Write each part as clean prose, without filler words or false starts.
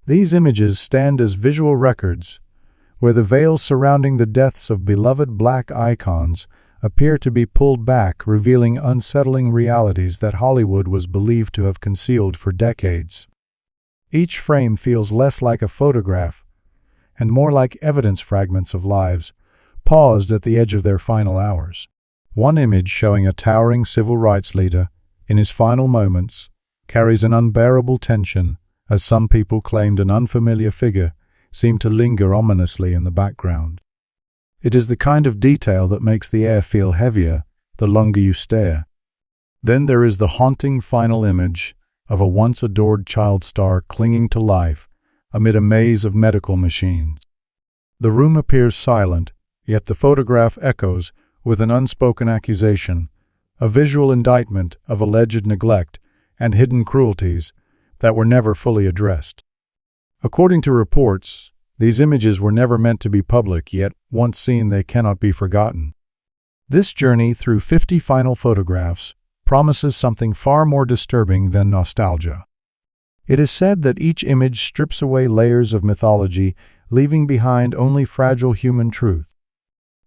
These images stand as visual records, where the veils surrounding the deaths of beloved black icons appear to be pulled back, revealing unsettling realities that Hollywood was believed to have concealed for decades. Each frame feels less like a photograph and more like evidence fragments of lives paused at the edge of their final hours. One image showing a towering civil rights leader in his final moments carries an unbearable tension, as some people claimed an unfamiliar figure seemed to linger ominously in the background. It is the kind of detail that makes the air feel heavier the longer you stare. Then there is the haunting final image of a once-adored child star clinging to life amid a maze of medical machines. The room appears silent, yet the photograph echoes with an unspoken accusation, a visual indictment of alleged neglect and hidden cruelties that were never fully addressed. According to reports, these images were never meant to be public, yet once seen they cannot be forgotten. This journey through 50 final photographs promises something far more disturbing than nostalgia. It is said that each image strips away layers of mythology, leaving behind only fragile human truth.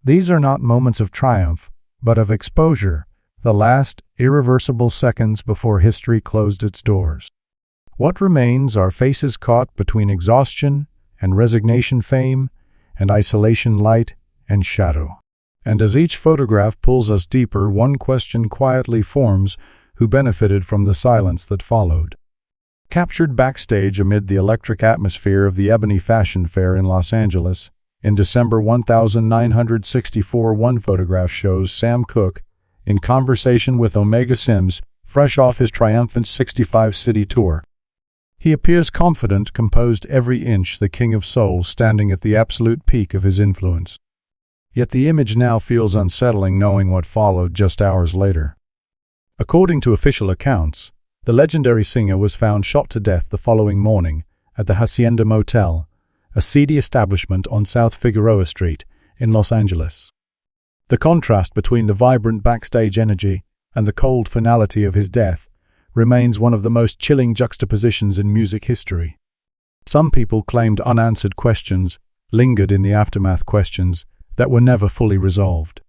These are not moments of triumph, but of exposure, the last irreversible seconds before history closed its doors. What remains are faces caught between exhaustion and resignation, fame and isolation, light and shadow. And as each photograph pulls us deeper, one question quietly forms: who benefited from the silence that followed? Captured backstage amid the electric atmosphere of the Ebony Fashion Fair in Los Angeles in December 1964, one photograph shows Sam Cooke in conversation with Omega Sims, fresh off his triumphant 65-city tour. He appears confident, composed, every inch the king of soul, standing at the absolute peak of his influence. Yet the image now feels unsettling, knowing what followed just hours later. According to official accounts, the legendary singer was found shot to death the following morning at the Hacienda Motel, a seedy establishment on South Figueroa Street in Los Angeles. The contrast between the vibrant backstage energy and the cold finality of his death remains one of the most chilling juxtapositions in music history. Some people claimed unanswered questions lingered in the aftermath, questions that were never fully resolved.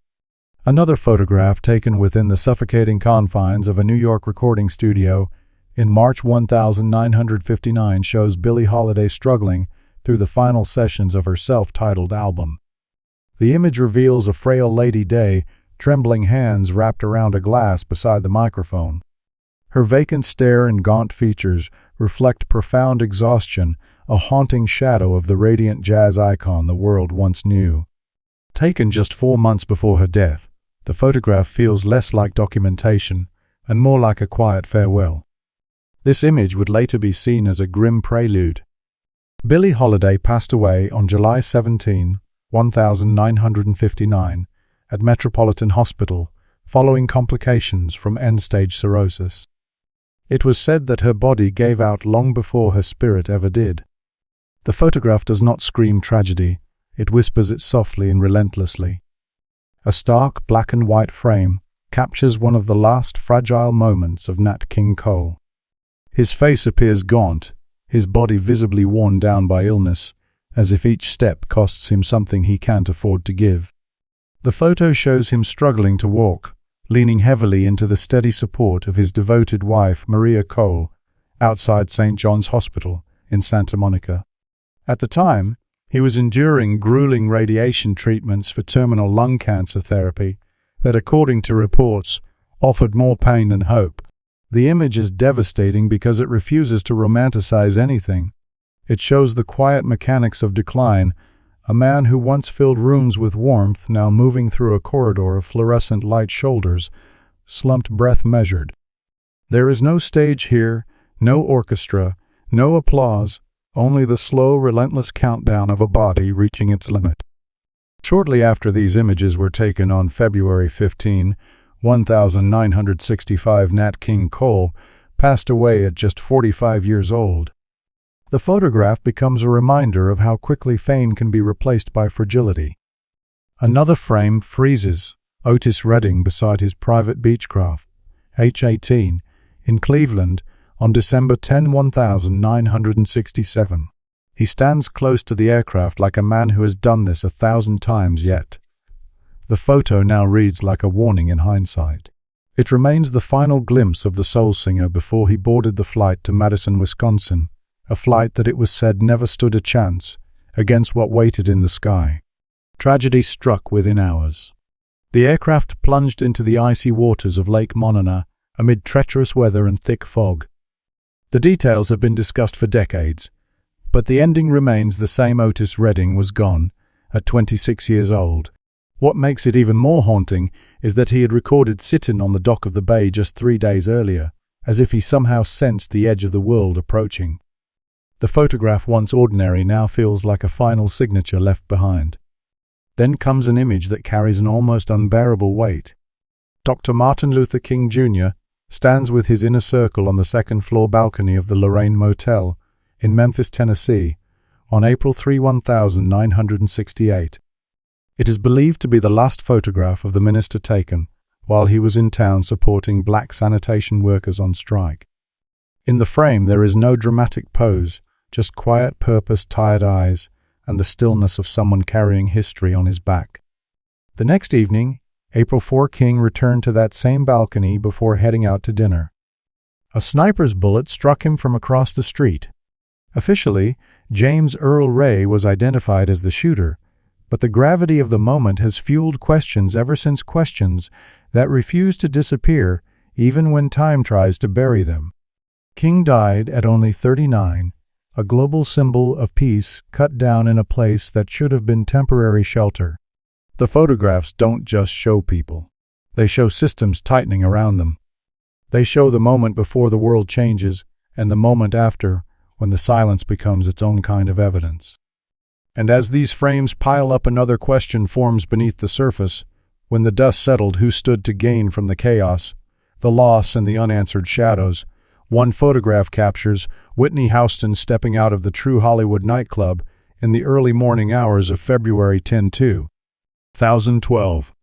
Another photograph taken within the suffocating confines of a New York recording studio in March 1959 shows Billie Holiday struggling through the final sessions of her self-titled album. The image reveals a frail Lady Day, trembling hands wrapped around a glass beside the microphone. Her vacant stare and gaunt features reflect profound exhaustion, a haunting shadow of the radiant jazz icon the world once knew. Taken just 4 months before her death, the photograph feels less like documentation and more like a quiet farewell. This image would later be seen as a grim prelude. Billie Holiday passed away on July 17, 1959, at Metropolitan Hospital following complications from end-stage cirrhosis. It was said that her body gave out long before her spirit ever did. The photograph does not scream tragedy, it whispers it softly and relentlessly. A stark black and white frame captures one of the last fragile moments of Nat King Cole. His face appears gaunt, his body visibly worn down by illness, as if each step costs him something he can't afford to give. The photo shows him struggling to walk, leaning heavily into the steady support of his devoted wife, Maria Cole, outside St. John's Hospital in Santa Monica. At the time, he was enduring grueling radiation treatments for terminal lung cancer therapy that, according to reports, offered more pain than hope. The image is devastating because it refuses to romanticize anything. It shows the quiet mechanics of decline, a man who once filled rooms with warmth now moving through a corridor of fluorescent light, shoulders slumped, breath measured. There is no stage here, no orchestra, no applause, only the slow, relentless countdown of a body reaching its limit. Shortly after these images were taken on February 15, 1965, Nat King Cole passed away at just 45 years old. The photograph becomes a reminder of how quickly fame can be replaced by fragility. Another frame freezes Otis Redding beside his private Beechcraft H-18 in Cleveland on December 10, 1967. He stands close to the aircraft like a man who has done this 1,000 times yet. The photo now reads like a warning in hindsight. It remains the final glimpse of the soul singer before he boarded the flight to Madison, Wisconsin, a flight that it was said never stood a chance against what waited in the sky. Tragedy struck within hours. The aircraft plunged into the icy waters of Lake Monona amid treacherous weather and thick fog. The details have been discussed for decades, but the ending remains the same. Otis Redding was gone at 26 years old. What makes it even more haunting is that he had recorded sitting on the dock of the bay just 3 days earlier, as if he somehow sensed the edge of the world approaching. The photograph, once ordinary, now feels like a final signature left behind. Then comes an image that carries an almost unbearable weight. Dr. Martin Luther King Jr. stands with his inner circle on the second-floor balcony of the Lorraine Motel in Memphis, Tennessee, on April 3, 1968. It is believed to be the last photograph of the minister taken while he was in town supporting black sanitation workers on strike. In the frame there is no dramatic pose, just quiet purpose, tired eyes, and the stillness of someone carrying history on his back. The next evening, April 4, King returned to that same balcony before heading out to dinner. A sniper's bullet struck him from across the street. Officially, James Earl Ray was identified as the shooter, but the gravity of the moment has fueled questions ever since, questions that refuse to disappear even when time tries to bury them. King died at only 39, a global symbol of peace cut down in a place that should have been temporary shelter. The photographs don't just show people. They show systems tightening around them. They show the moment before the world changes and the moment after, when the silence becomes its own kind of evidence. And as these frames pile up, another question forms beneath the surface. When the dust settled, who stood to gain from the chaos, the loss, and the unanswered shadows? One photograph captures Whitney Houston stepping out of the True Hollywood nightclub in the early morning hours of February 10, 2012.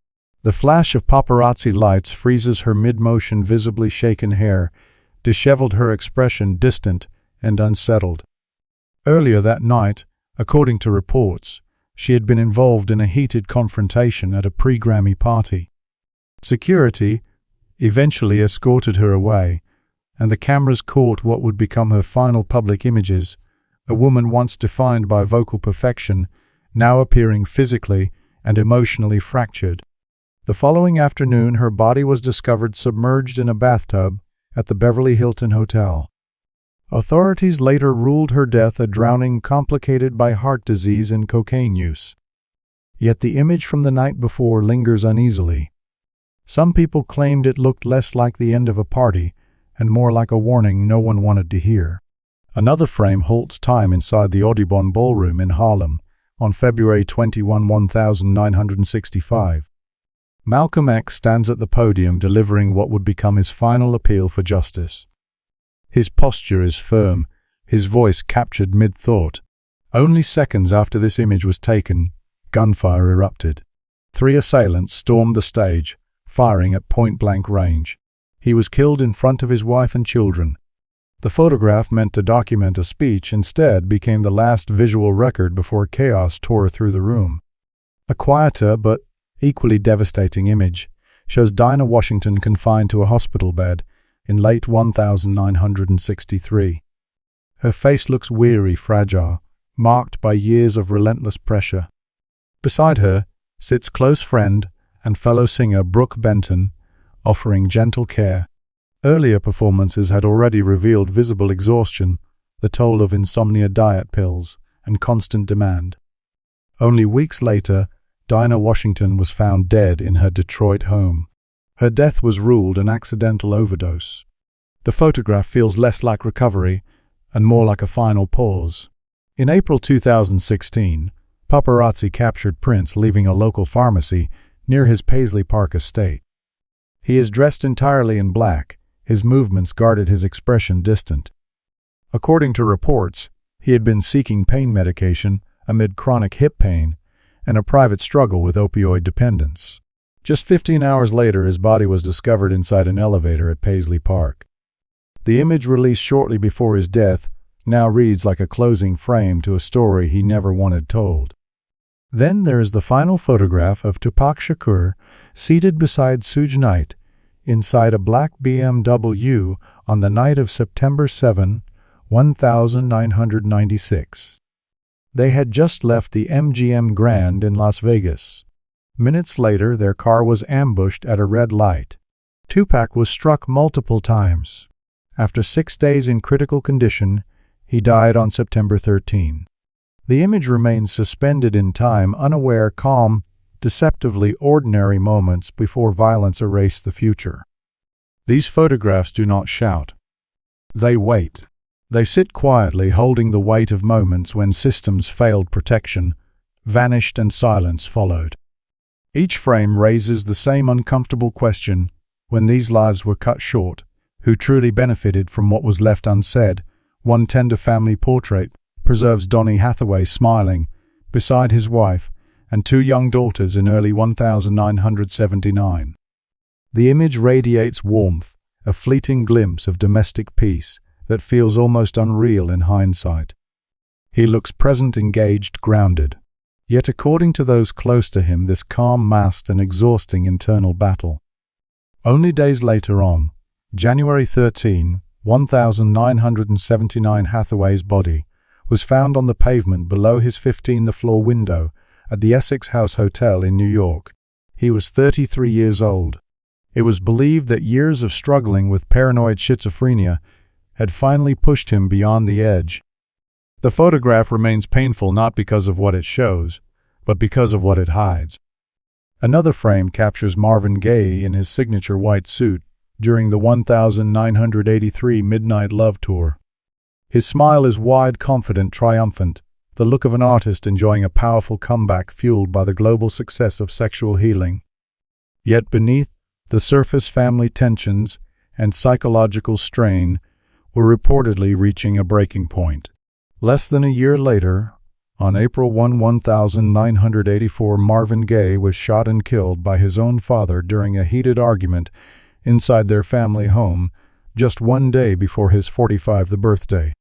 The flash of paparazzi lights freezes her mid-motion, visibly shaken hair, disheveled, her expression distant and unsettled. Earlier that night, according to reports, she had been involved in a heated confrontation at a pre-Grammy party. Security eventually escorted her away, and the cameras caught what would become her final public images, a woman once defined by vocal perfection, now appearing physically and emotionally fractured. The following afternoon, her body was discovered submerged in a bathtub at the Beverly Hilton Hotel. Authorities later ruled her death a drowning complicated by heart disease and cocaine use. Yet the image from the night before lingers uneasily. Some people claimed it looked less like the end of a party and more like a warning no one wanted to hear. Another frame halts time inside the Audubon Ballroom in Harlem on February 21, 1965. Malcolm X stands at the podium delivering what would become his final appeal for justice. His posture is firm, his voice captured mid-thought. Only seconds after this image was taken, gunfire erupted. 3 assailants stormed the stage, firing at point-blank range. He was killed in front of his wife and children. The photograph, meant to document a speech, instead became the last visual record before chaos tore through the room. A quieter but equally devastating image shows Dinah Washington confined to a hospital bed in late 1963. Her face looks weary, fragile, marked by years of relentless pressure. Beside her sits close friend and fellow singer Brooke Benton, offering gentle care. Earlier performances had already revealed visible exhaustion, the toll of insomnia, diet pills, and constant demand. Only weeks later, Dinah Washington was found dead in her Detroit home. Her death was ruled an accidental overdose. The photograph feels less like recovery and more like a final pause. In April 2016, paparazzi captured Prince leaving a local pharmacy near his Paisley Park estate. He is dressed entirely in black, his movements guarded, his expression distant. According to reports, he had been seeking pain medication amid chronic hip pain and a private struggle with opioid dependence. Just 15 hours later, his body was discovered inside an elevator at Paisley Park. The image, released shortly before his death, now reads like a closing frame to a story he never wanted told. Then there is the final photograph of Tupac Shakur seated beside Suge Knight inside a black BMW on the night of September 7, 1996. They had just left the MGM Grand in Las Vegas. Minutes later, their car was ambushed at a red light. Tupac was struck multiple times. After 6 days in critical condition, he died on September 13. The image remains suspended in time, unaware, calm, deceptively ordinary moments before violence erased the future. These photographs do not shout. They wait. They sit quietly, holding the weight of moments when systems failed protection, vanished, and silence followed. Each frame raises the same uncomfortable question: when these lives were cut short, who truly benefited from what was left unsaid? One tender family portrait preserves Donny Hathaway smiling beside his wife and 2 young daughters in early 1979. The image radiates warmth, a fleeting glimpse of domestic peace that feels almost unreal in hindsight. He looks present, engaged, grounded. Yet according to those close to him, this calm masked an exhausting internal battle. Only days later on, January 13, 1979, Hathaway's body was found on the pavement below his 15th-floor window at the Essex House Hotel in New York. He was 33 years old. It was believed that years of struggling with paranoid schizophrenia had finally pushed him beyond the edge. The photograph remains painful not because of what it shows, but because of what it hides. Another frame captures Marvin Gaye in his signature white suit during the 1983 Midnight Love Tour. His smile is wide, confident, triumphant, the look of an artist enjoying a powerful comeback fueled by the global success of sexual healing. Yet beneath the surface, family tensions and psychological strain were reportedly reaching a breaking point. Less than a year later, on April 1, 1984, Marvin Gaye was shot and killed by his own father during a heated argument inside their family home, just 1 day before his 45th birthday.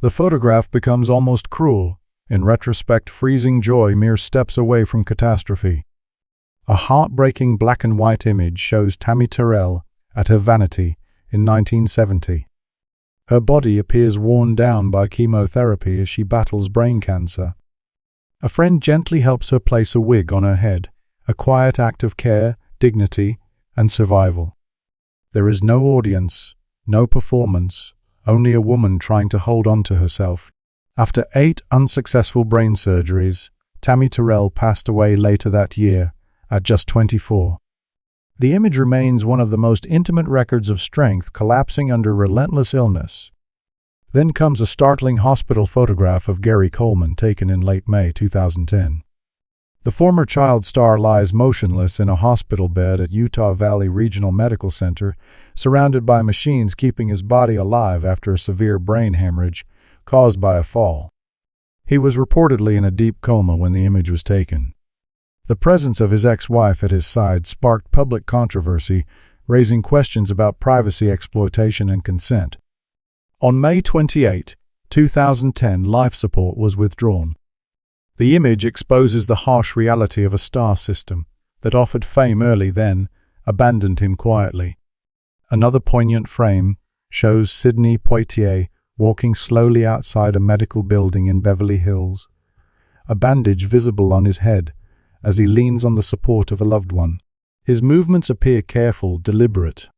The photograph becomes almost cruel, in retrospect freezing joy mere steps away from catastrophe. A heartbreaking black and white image shows Tammy Terrell at her vanity in 1970. Her body appears worn down by chemotherapy as she battles brain cancer. A friend gently helps her place a wig on her head, a quiet act of care, dignity, and survival. There is no audience, no performance, only a woman trying to hold on to herself. After 8 unsuccessful brain surgeries, Tammy Terrell passed away later that year, at just 24. The image remains one of the most intimate records of strength collapsing under relentless illness. Then comes a startling hospital photograph of Gary Coleman taken in late May 2010. The former child star lies motionless in a hospital bed at Utah Valley Regional Medical Center, surrounded by machines keeping his body alive after a severe brain hemorrhage caused by a fall. He was reportedly in a deep coma when the image was taken. The presence of his ex-wife at his side sparked public controversy, raising questions about privacy, exploitation, and consent. On May 28, 2010, life support was withdrawn. The image exposes the harsh reality of a star system that offered fame early, then abandoned him quietly. Another poignant frame shows Sidney Poitier walking slowly outside a medical building in Beverly Hills, a bandage visible on his head as he leans on the support of a loved one. His movements appear careful, deliberate.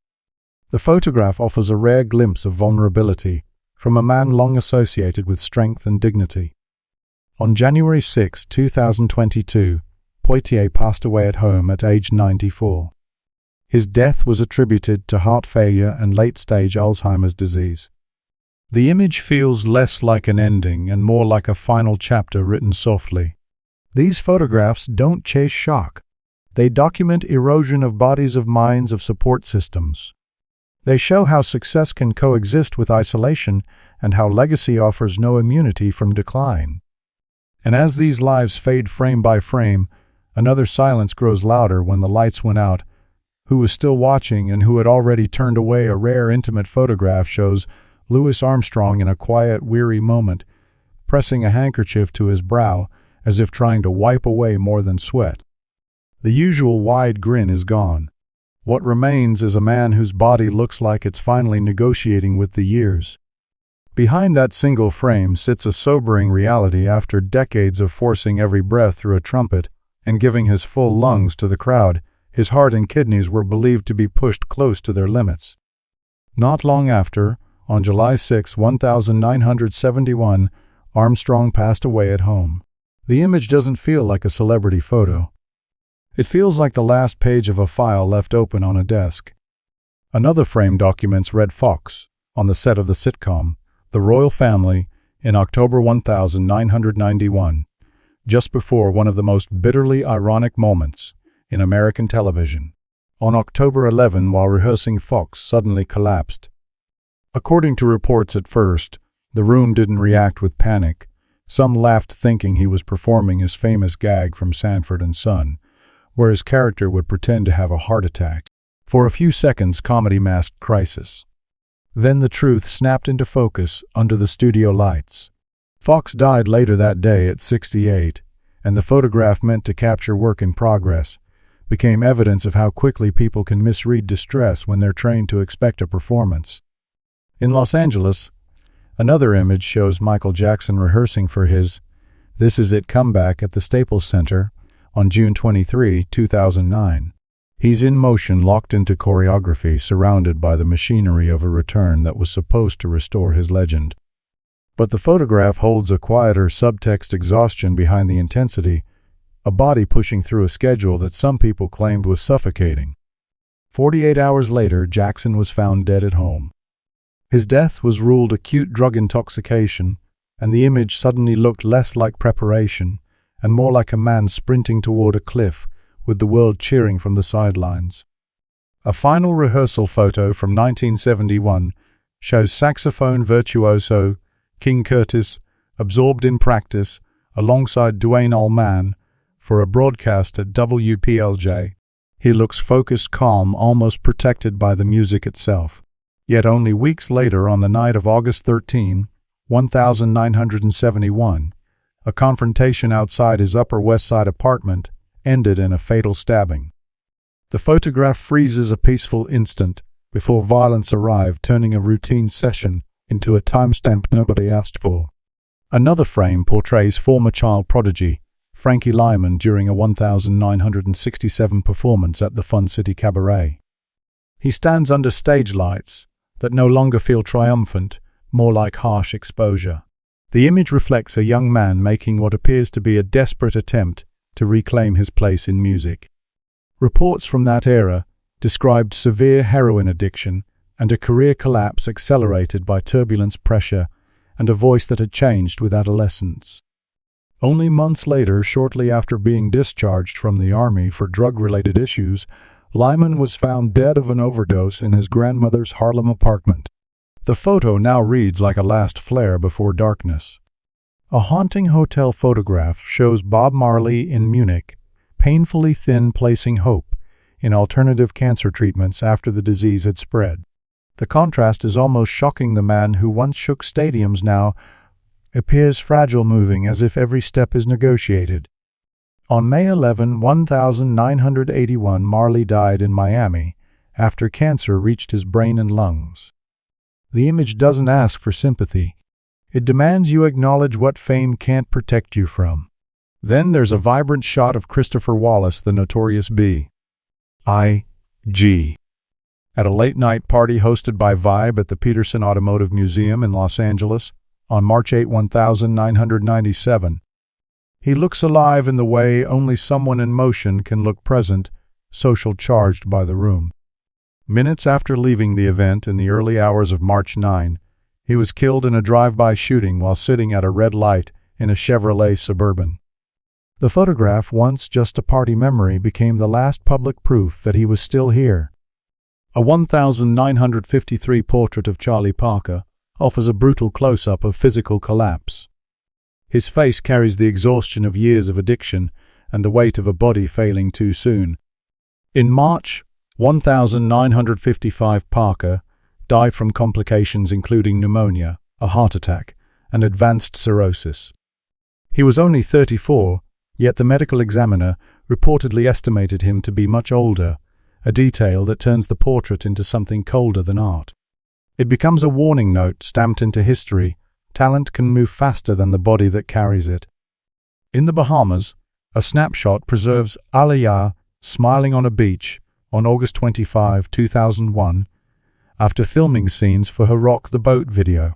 The photograph offers a rare glimpse of vulnerability from a man long associated with strength and dignity. On January 6, 2022, Poitier passed away at home at age 94. His death was attributed to heart failure and late-stage Alzheimer's disease. The image feels less like an ending and more like a final chapter written softly. These photographs don't chase shock. They document erosion of bodies, of minds, of support systems. They show how success can coexist with isolation and how legacy offers no immunity from decline. And as these lives fade frame by frame, another silence grows louder. When the lights went out, who was still watching and who had already turned away? A rare, intimate photograph shows Louis Armstrong in a quiet, weary moment, pressing a handkerchief to his brow as if trying to wipe away more than sweat. The usual wide grin is gone. What remains is a man whose body looks like it's finally negotiating with the years. Behind that single frame sits a sobering reality. After decades of forcing every breath through a trumpet and giving his full lungs to the crowd, his heart and kidneys were believed to be pushed close to their limits. Not long after, on July 6, 1971, Armstrong passed away at home. The image doesn't feel like a celebrity photo. It feels like the last page of a file left open on a desk. Another frame documents Red Fox, on the set of the sitcom The Royal Family, in October 1991, just before one of the most bitterly ironic moments in American television. On October 11, while rehearsing, Fox suddenly collapsed. According to reports at first, the room didn't react with panic. Some laughed thinking he was performing his famous gag from Sanford and Son, where his character would pretend to have a heart attack. For a few seconds, comedy masked crisis. Then the truth snapped into focus under the studio lights. Fox died later that day at 68, and the photograph meant to capture work in progress became evidence of how quickly people can misread distress when they're trained to expect a performance. In Los Angeles, another image shows Michael Jackson rehearsing for his This Is It comeback at the Staples Center on June 23, 2009. He's in motion, locked into choreography, surrounded by the machinery of a return that was supposed to restore his legend. But the photograph holds a quieter subtext: exhaustion behind the intensity, a body pushing through a schedule that some people claimed was suffocating. 48 hours later, Jackson was found dead at home. His death was ruled acute drug intoxication, and the image suddenly looked less like preparation and more like a man sprinting toward a cliff, with the world cheering from the sidelines. A final rehearsal photo from 1971 shows saxophone virtuoso King Curtis absorbed in practice alongside Duane Allman for a broadcast at WPLJ. He looks focused, calm, almost protected by the music itself. Yet only weeks later, on the night of August 13, 1971, a confrontation outside his Upper West Side apartment ended in a fatal stabbing. The photograph freezes a peaceful instant before violence arrived, turning a routine session into a timestamp nobody asked for. Another frame portrays former child prodigy Frankie Lyman during a 1967 performance at the Fun City Cabaret. He stands under stage lights that no longer feel triumphant, more like harsh exposure. The image reflects a young man making what appears to be a desperate attempt to reclaim his place in music. Reports from that era described severe heroin addiction and a career collapse accelerated by turbulence, pressure, and a voice that had changed with adolescence. Only months later, shortly after being discharged from the Army for drug-related issues, Lyman was found dead of an overdose in his grandmother's Harlem apartment. The photo now reads like a last flare before darkness. A haunting hotel photograph shows Bob Marley in Munich, painfully thin, placing hope in alternative cancer treatments after the disease had spread. The contrast is almost shocking. The man who once shook stadiums now appears fragile, moving as if every step is negotiated. On May 11, 1981, Marley died in Miami after cancer reached his brain and lungs. The image doesn't ask for sympathy. It demands you acknowledge what fame can't protect you from. Then there's a vibrant shot of Christopher Wallace, the Notorious B.I.G., at a late-night party hosted by Vibe at the Peterson Automotive Museum in Los Angeles on March 8, 1997. He looks alive in the way only someone in motion can look, present, social, charged by the room. Minutes after leaving the event in the early hours of March 9, he was killed in a drive-by shooting while sitting at a red light in a Chevrolet Suburban. The photograph, once just a party memory, became the last public proof that he was still here. A 1953 portrait of Charlie Parker offers a brutal close-up of physical collapse. His face carries the exhaustion of years of addiction and the weight of a body failing too soon. In March 1955, Parker, died from complications including pneumonia, a heart attack, and advanced cirrhosis. He was only 34, yet the medical examiner reportedly estimated him to be much older, a detail that turns the portrait into something colder than art. It becomes a warning note stamped into history: talent can move faster than the body that carries it. In the Bahamas, a snapshot preserves Aliyah smiling on a beach on August 25, 2001, after filming scenes for her Rock the Boat video.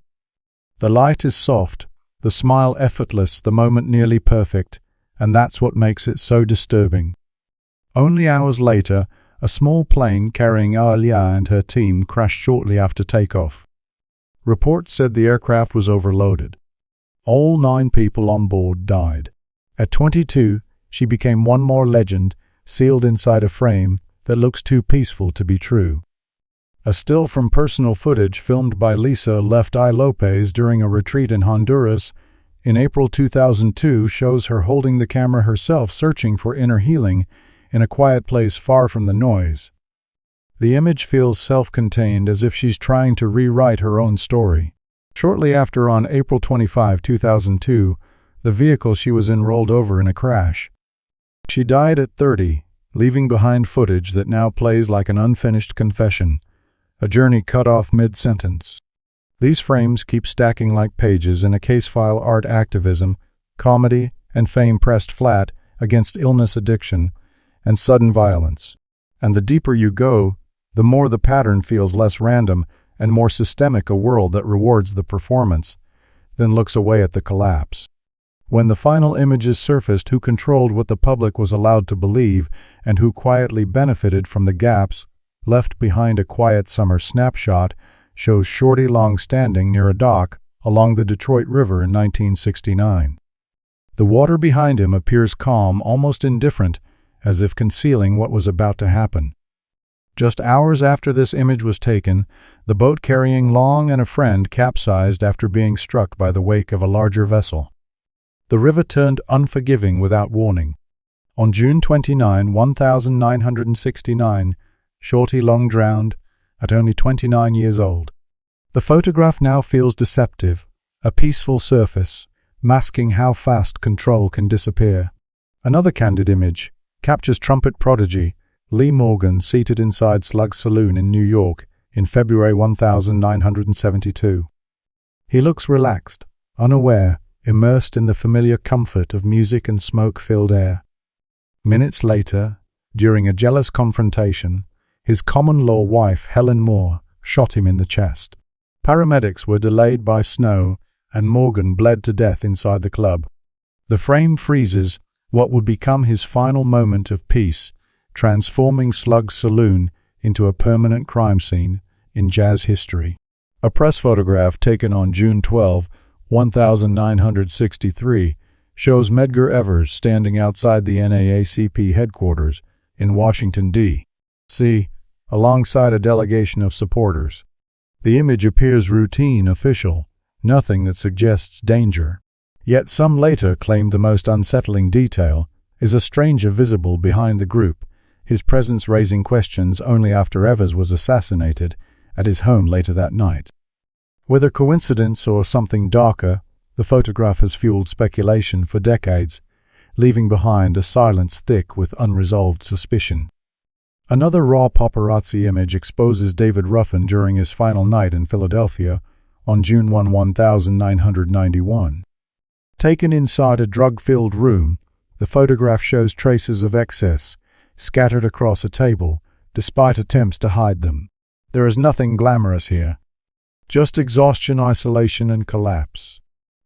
The light is soft, the smile effortless, the moment nearly perfect, and that's what makes it so disturbing. Only hours later, a small plane carrying Aliyah and her team crashed shortly after takeoff. Reports said the aircraft was overloaded. All 9 people on board died. At 22, she became one more legend, sealed inside a frame that looks too peaceful to be true. A still from personal footage filmed by Lisa Left Eye Lopez during a retreat in Honduras in April 2002 shows her holding the camera herself, searching for inner healing in a quiet place far from the noise. The image feels self-contained, as if she's trying to rewrite her own story. Shortly after, on April 25, 2002, the vehicle she was in rolled over in a crash. She died at 30, leaving behind footage that now plays like an unfinished confession, a journey cut off mid-sentence. These frames keep stacking like pages in a case file: art, activism, comedy, and fame pressed flat against illness, addiction, and sudden violence. And the deeper you go, the more the pattern feels less random and more systemic, a world that rewards the performance, then looks away at the collapse. When the final images surfaced, who controlled what the public was allowed to believe, and who quietly benefited from the gaps left behind? A quiet summer snapshot shows Shorty Long standing near a dock along the Detroit River in 1969. The water behind him appears calm, almost indifferent, as if concealing what was about to happen. Just hours after this image was taken, the boat carrying Long and a friend capsized after being struck by the wake of a larger vessel. The river turned unforgiving without warning. On June 29, 1969, Shorty Long drowned at only 29 years old. The photograph now feels deceptive, a peaceful surface, masking how fast control can disappear. Another candid image captures trumpet prodigy Lee Morgan seated inside Slug's Saloon in New York in February 1972. He looks relaxed, unaware, immersed in the familiar comfort of music and smoke-filled air. Minutes later, during a jealous confrontation, his common-law wife, Helen Moore, shot him in the chest. Paramedics were delayed by snow, and Morgan bled to death inside the club. The frame freezes what would become his final moment of peace, transforming Slug's Saloon into a permanent crime scene in jazz history. A press photograph taken on June 12, 1963, shows Medgar Evers standing outside the NAACP headquarters in Washington, D.C., alongside a delegation of supporters. The image appears routine, official, nothing that suggests danger. Yet some later claimed the most unsettling detail is a stranger visible behind the group, his presence raising questions only after Evers was assassinated at his home later that night. Whether coincidence or something darker, the photograph has fueled speculation for decades, leaving behind a silence thick with unresolved suspicion. Another raw paparazzi image exposes David Ruffin during his final night in Philadelphia on June 1, 1991. Taken inside a drug-filled room, the photograph shows traces of excess scattered across a table, despite attempts to hide them. There is nothing glamorous here, just exhaustion, isolation, and collapse.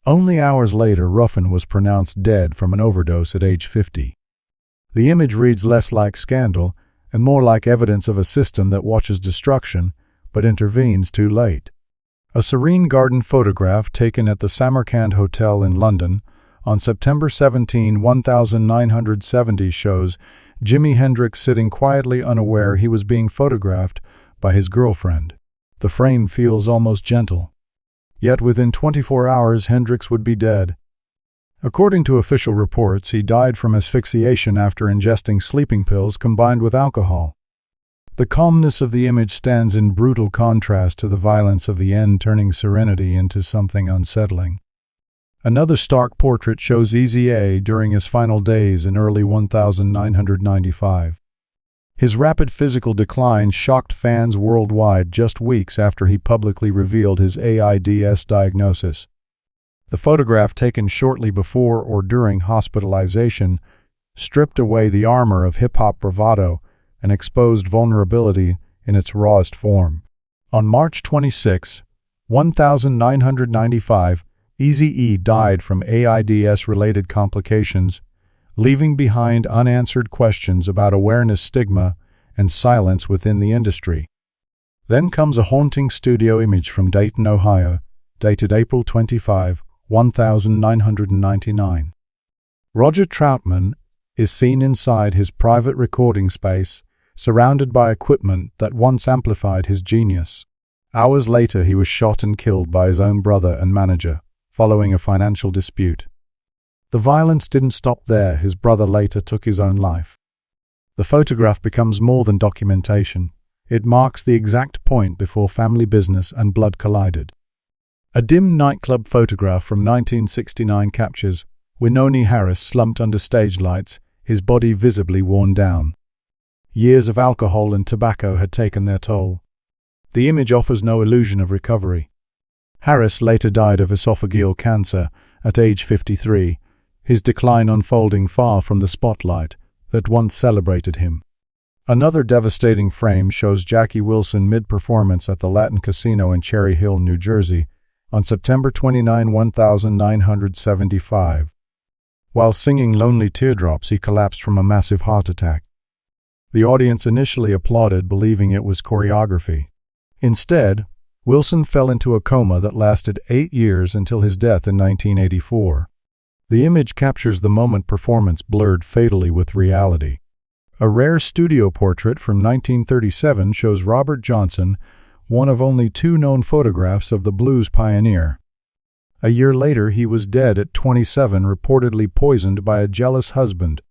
Only hours later, Ruffin was pronounced dead from an overdose at age 50. The image reads less like scandal and more like evidence of a system that watches destruction but intervenes too late. A serene garden photograph taken at the Samarkand Hotel in London on September 17, 1970 shows Jimi Hendrix sitting quietly, unaware he was being photographed by his girlfriend. The frame feels almost gentle. Yet within 24 hours, Hendrix would be dead. According to official reports, he died from asphyxiation after ingesting sleeping pills combined with alcohol. The calmness of the image stands in brutal contrast to the violence of the end, turning serenity into something unsettling. Another stark portrait shows Easy A during his final days in early 1995. His rapid physical decline shocked fans worldwide just weeks after he publicly revealed his AIDS diagnosis. The photograph, taken shortly before or during hospitalization, stripped away the armor of hip-hop bravado and exposed vulnerability in its rawest form. On March 26, 1995, Eazy-E died from AIDS-related complications, leaving behind unanswered questions about awareness, stigma, and silence within the industry. Then comes a haunting studio image from Dayton, Ohio, dated April 25, 1999. Roger Troutman is seen inside his private recording space, surrounded by equipment that once amplified his genius. Hours later, he was shot and killed by his own brother and manager, following a financial dispute. The violence didn't stop there. His brother later took his own life. The photograph becomes more than documentation. It marks the exact point before family business and blood collided. A dim nightclub photograph from 1969 captures Wynonie Harris slumped under stage lights, his body visibly worn down. Years of alcohol and tobacco had taken their toll. The image offers no illusion of recovery. Harris later died of esophageal cancer at age 53, his decline unfolding far from the spotlight that once celebrated him. Another devastating frame shows Jackie Wilson mid-performance at the Latin Casino in Cherry Hill, New Jersey, on September 29, 1975. While singing Lonely Teardrops, he collapsed from a massive heart attack. The audience initially applauded, believing it was choreography. Instead, Wilson fell into a coma that lasted 8 years until his death in 1984. The image captures the moment, performance blurred fatally with reality. A rare studio portrait from 1937 shows Robert Johnson, one of only 2 known photographs of the blues pioneer. A year later, he was dead at 27, reportedly poisoned by a jealous husband.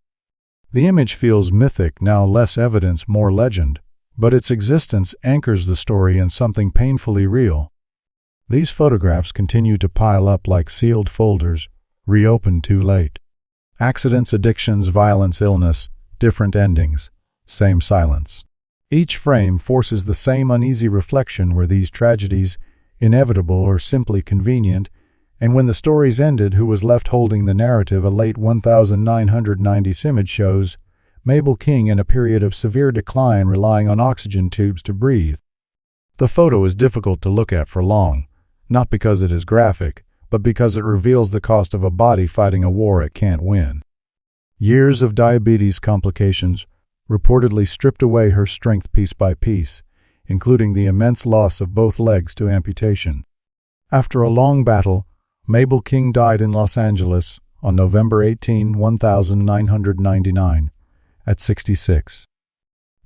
The image feels mythic, now less evidence, more legend, but its existence anchors the story in something painfully real. These photographs continue to pile up like sealed folders, reopened too late. Accidents, addictions, violence, illness, different endings, same silence. Each frame forces the same uneasy reflection: were these tragedies inevitable or simply convenient? And when the stories ended, who was left holding the narrative? A late 1990s image shows Mabel King in a period of severe decline, relying on oxygen tubes to breathe. The photo is difficult to look at for long, not because it is graphic, but because it reveals the cost of a body fighting a war it can't win. Years of diabetes complications reportedly stripped away her strength piece by piece, including the immense loss of both legs to amputation. After a long battle, Mabel King died in Los Angeles on November 18, 1999, at 66.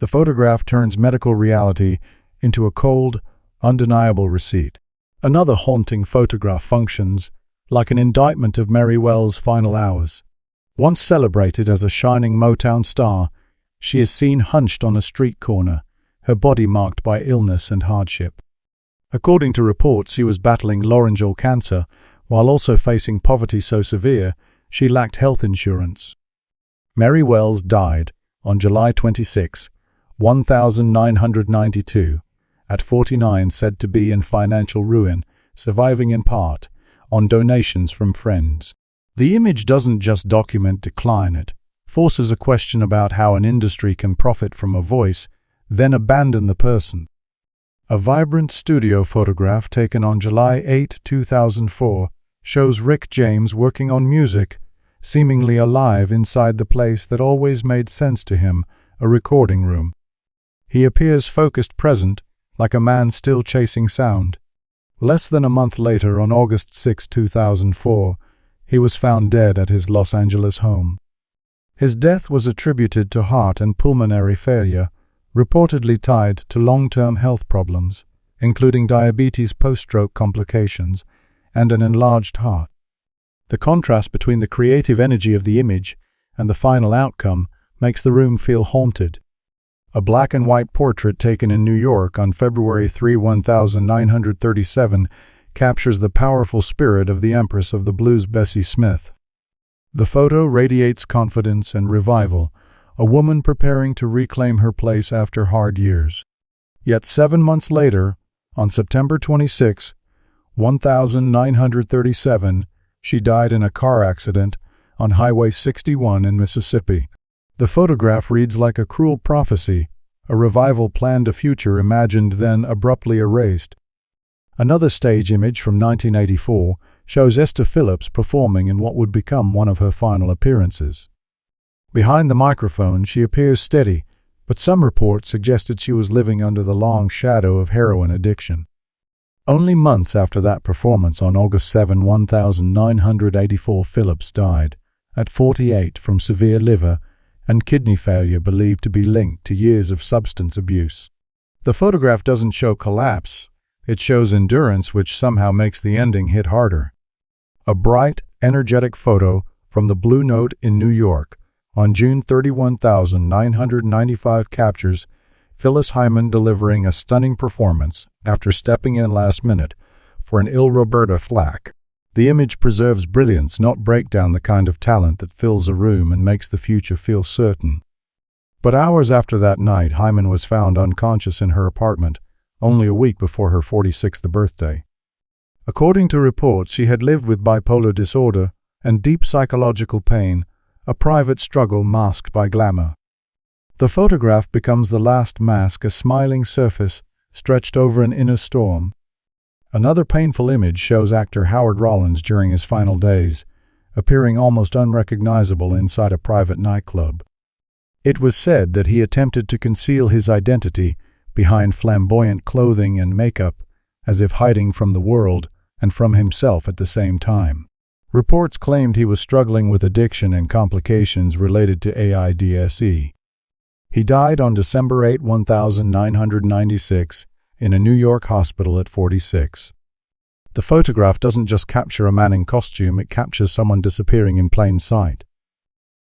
The photograph turns medical reality into a cold, undeniable receipt. Another haunting photograph functions like an indictment of Mary Wells' final hours. Once celebrated as a shining Motown star, she is seen hunched on a street corner, her body marked by illness and hardship. According to reports, she was battling laryngeal cancer, while also facing poverty so severe she lacked health insurance. Mary Wells died on July 26, 1992, at 49, said to be in financial ruin, surviving in part on donations from friends. The image doesn't just document decline, it forces a question about how an industry can profit from a voice, then abandon the person. A vibrant studio photograph taken on July 8, 2004, shows Rick James working on music, seemingly alive inside the place that always made sense to him, a recording room. He appears focused, present, like a man still chasing sound. Less than a month later, on August 6, 2004, he was found dead at his Los Angeles home. His death was attributed to heart and pulmonary failure, reportedly tied to long-term health problems, including diabetes, post-stroke complications, and an enlarged heart. The contrast between the creative energy of the image and the final outcome makes the room feel haunted. A black-and-white portrait taken in New York on February 3, 1937, captures the powerful spirit of the Empress of the Blues, Bessie Smith. The photo radiates confidence and revival, a woman preparing to reclaim her place after hard years. Yet 7 months later, on September 26, 1937, she died in a car accident on Highway 61 in Mississippi. The photograph reads like a cruel prophecy, a revival planned, a future imagined then abruptly erased. Another stage image from 1984 shows Esther Phillips performing in what would become one of her final appearances. Behind the microphone, she appears steady, but some reports suggested she was living under the long shadow of heroin addiction. Only months after that performance, on August 7, 1984, Phillips died, at 48, from severe liver and kidney failure believed to be linked to years of substance abuse. The photograph doesn't show collapse, it shows endurance, which somehow makes the ending hit harder. A bright, energetic photo from the Blue Note in New York on June 30, 1995 captures Phyllis Hyman delivering a stunning performance after stepping in last minute for an ill Roberta Flack. The image preserves brilliance, not breakdown, the kind of talent that fills a room and makes the future feel certain. But hours after that night, Hyman was found unconscious in her apartment, only a week before her 46th birthday. According to reports, she had lived with bipolar disorder and deep psychological pain, a private struggle masked by glamour. The photograph becomes the last mask, a smiling surface stretched over an inner storm. Another painful image shows actor Howard Rollins during his final days, appearing almost unrecognizable inside a private nightclub. It was said that he attempted to conceal his identity behind flamboyant clothing and makeup, as if hiding from the world and from himself at the same time. Reports claimed he was struggling with addiction and complications related to AIDS. He died on December 8, 1996, in a New York hospital at 46. The photograph doesn't just capture a man in costume, it captures someone disappearing in plain sight.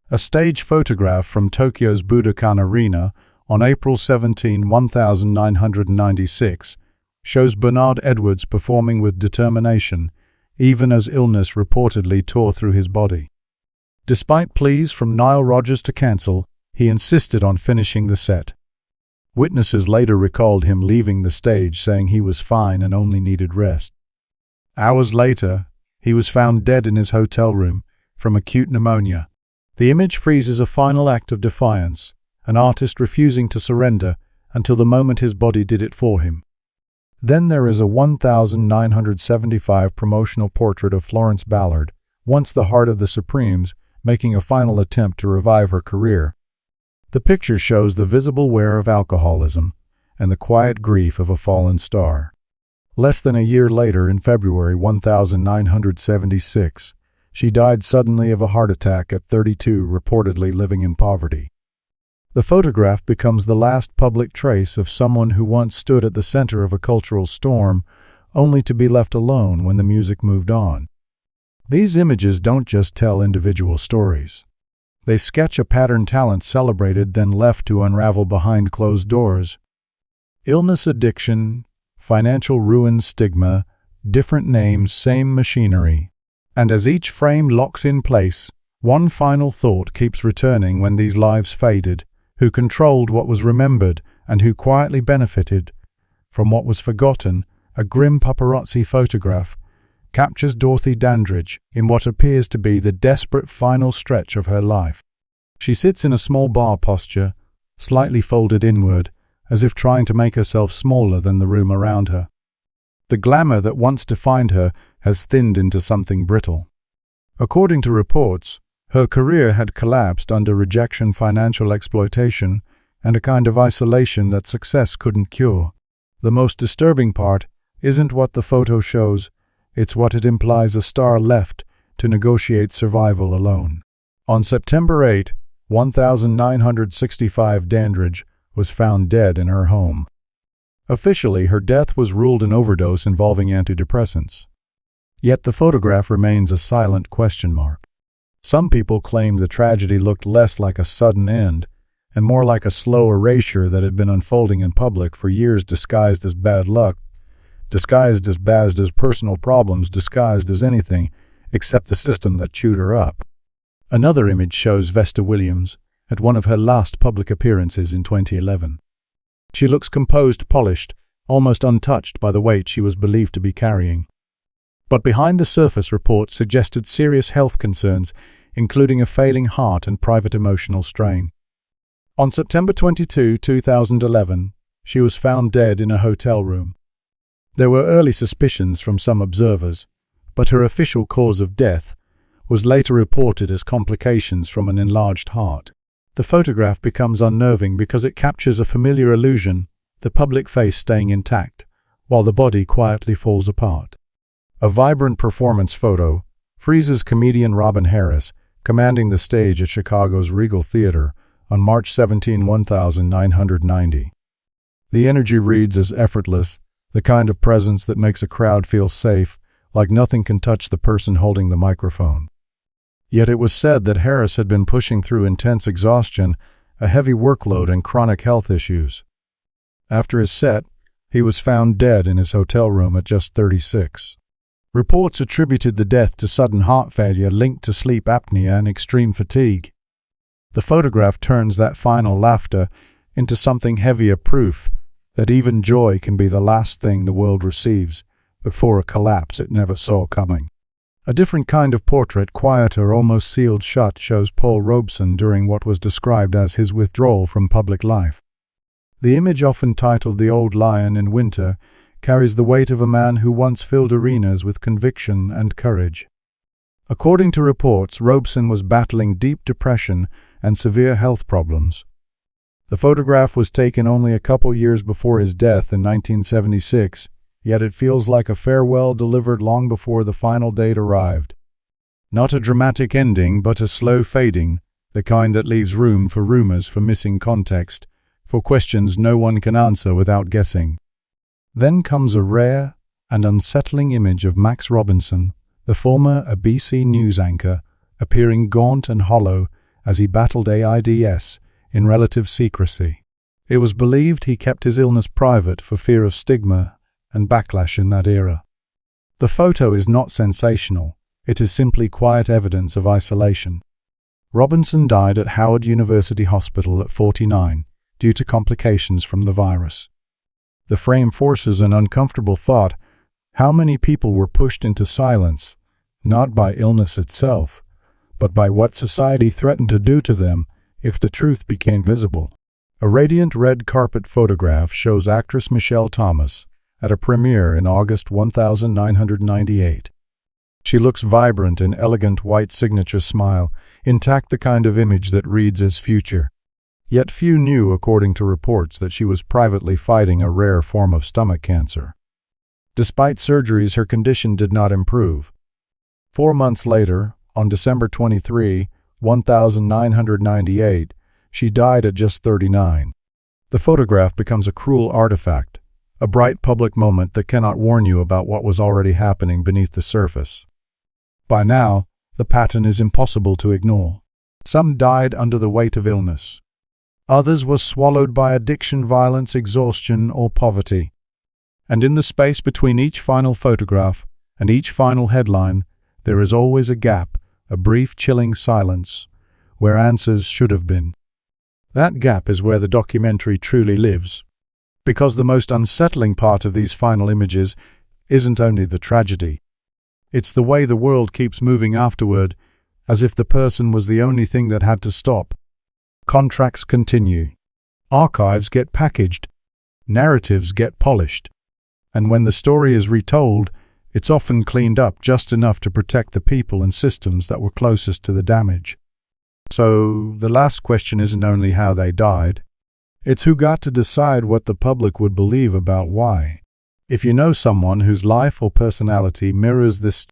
A stage photograph from Tokyo's Budokan Arena on April 17, 1996, shows Bernard Edwards performing with determination, even as illness reportedly tore through his body. Despite pleas from Nile Rodgers to cancel, he insisted on finishing the set. Witnesses later recalled him leaving the stage saying he was fine and only needed rest. Hours later, he was found dead in his hotel room from acute pneumonia. The image freezes a final act of defiance, an artist refusing to surrender until the moment his body did it for him. Then there is a 1975 promotional portrait of Florence Ballard, once the heart of the Supremes, making a final attempt to revive her career. The picture shows the visible wear of alcoholism and the quiet grief of a fallen star. Less than a year later, in February 1976, she died suddenly of a heart attack at 32, reportedly living in poverty. The photograph becomes the last public trace of someone who once stood at the center of a cultural storm, only to be left alone when the music moved on. These images don't just tell individual stories. They sketch a pattern, talent celebrated then left to unravel behind closed doors. Illness, addiction, financial ruin, stigma, different names, same machinery. And as each frame locks in place, one final thought keeps returning: when these lives faded, who controlled what was remembered and who quietly benefited from what was forgotten? A grim paparazzi photograph captures Dorothy Dandridge in what appears to be the desperate final stretch of her life. She sits in a small bar posture, slightly folded inward, as if trying to make herself smaller than the room around her. The glamour that once defined her has thinned into something brittle. According to reports, her career had collapsed under rejection, financial exploitation, and a kind of isolation that success couldn't cure. The most disturbing part isn't what the photo shows, it's what it implies: a star left to negotiate survival alone. On September 8, 1965, Dandridge was found dead in her home. Officially, her death was ruled an overdose involving antidepressants. Yet the photograph remains a silent question mark. Some people claim the tragedy looked less like a sudden end and more like a slow erasure that had been unfolding in public for years, disguised as bad luck, disguised as personal problems, disguised as anything except the system that chewed her up. Another image shows Vesta Williams at one of her last public appearances in 2011. She looks composed, polished, almost untouched by the weight she was believed to be carrying. But behind the surface, reports suggested serious health concerns, including a failing heart and private emotional strain. On September 22, 2011, she was found dead in a hotel room. There were early suspicions from some observers, but her official cause of death was later reported as complications from an enlarged heart. The photograph becomes unnerving because it captures a familiar illusion, the public face staying intact, while the body quietly falls apart. A vibrant performance photo freezes comedian Robin Harris, commanding the stage at Chicago's Regal Theater on March 17, 1990. The energy reads as effortless, the kind of presence that makes a crowd feel safe, like nothing can touch the person holding the microphone. Yet it was said that Harris had been pushing through intense exhaustion, a heavy workload, and chronic health issues. After his set, he was found dead in his hotel room at just 36. Reports attributed the death to sudden heart failure linked to sleep apnea and extreme fatigue. The photograph turns that final laughter into something heavier, proof that even joy can be the last thing the world receives before a collapse it never saw coming. A different kind of portrait, quieter, almost sealed shut, shows Paul Robeson during what was described as his withdrawal from public life. The image, often titled "The Old Lion in Winter," carries the weight of a man who once filled arenas with conviction and courage. According to reports, Robeson was battling deep depression and severe health problems. The photograph was taken only a couple years before his death in 1976, yet it feels like a farewell delivered long before the final date arrived. Not a dramatic ending, but a slow fading, the kind that leaves room for rumors, for missing context, for questions no one can answer without guessing. Then comes a rare and unsettling image of Max Robinson, the former ABC News anchor, appearing gaunt and hollow as he battled AIDS in relative secrecy. It was believed he kept his illness private for fear of stigma and backlash in that era. The photo is not sensational, it is simply quiet evidence of isolation. Robinson died at Howard University Hospital at 49 due to complications from the virus. The frame forces an uncomfortable thought: how many people were pushed into silence, not by illness itself, but by what society threatened to do to them if the truth became visible. A radiant red carpet photograph shows actress Michelle Thomas at a premiere in August 1998. She looks vibrant in elegant white signature smile, intact, the kind of image that reads as future. Yet few knew, according to reports, that she was privately fighting a rare form of stomach cancer. Despite surgeries, her condition did not improve. 4 months later, on December 23, 1998, she died at just 39. The photograph becomes a cruel artifact, a bright public moment that cannot warn you about what was already happening beneath the surface. By now, the pattern is impossible to ignore. Some died under the weight of illness. Others were swallowed by addiction, violence, exhaustion, or poverty. And in the space between each final photograph and each final headline, there is always a gap, a brief, chilling silence, where answers should have been. That gap is where the documentary truly lives. Because the most unsettling part of these final images isn't only the tragedy. It's the way the world keeps moving afterward, as if the person was the only thing that had to stop. Contracts continue. Archives get packaged. Narratives get polished. And when the story is retold, it's often cleaned up just enough to protect the people and systems that were closest to the damage. So, the last question isn't only how they died. It's who got to decide what the public would believe about why. If you know someone whose life or personality mirrors this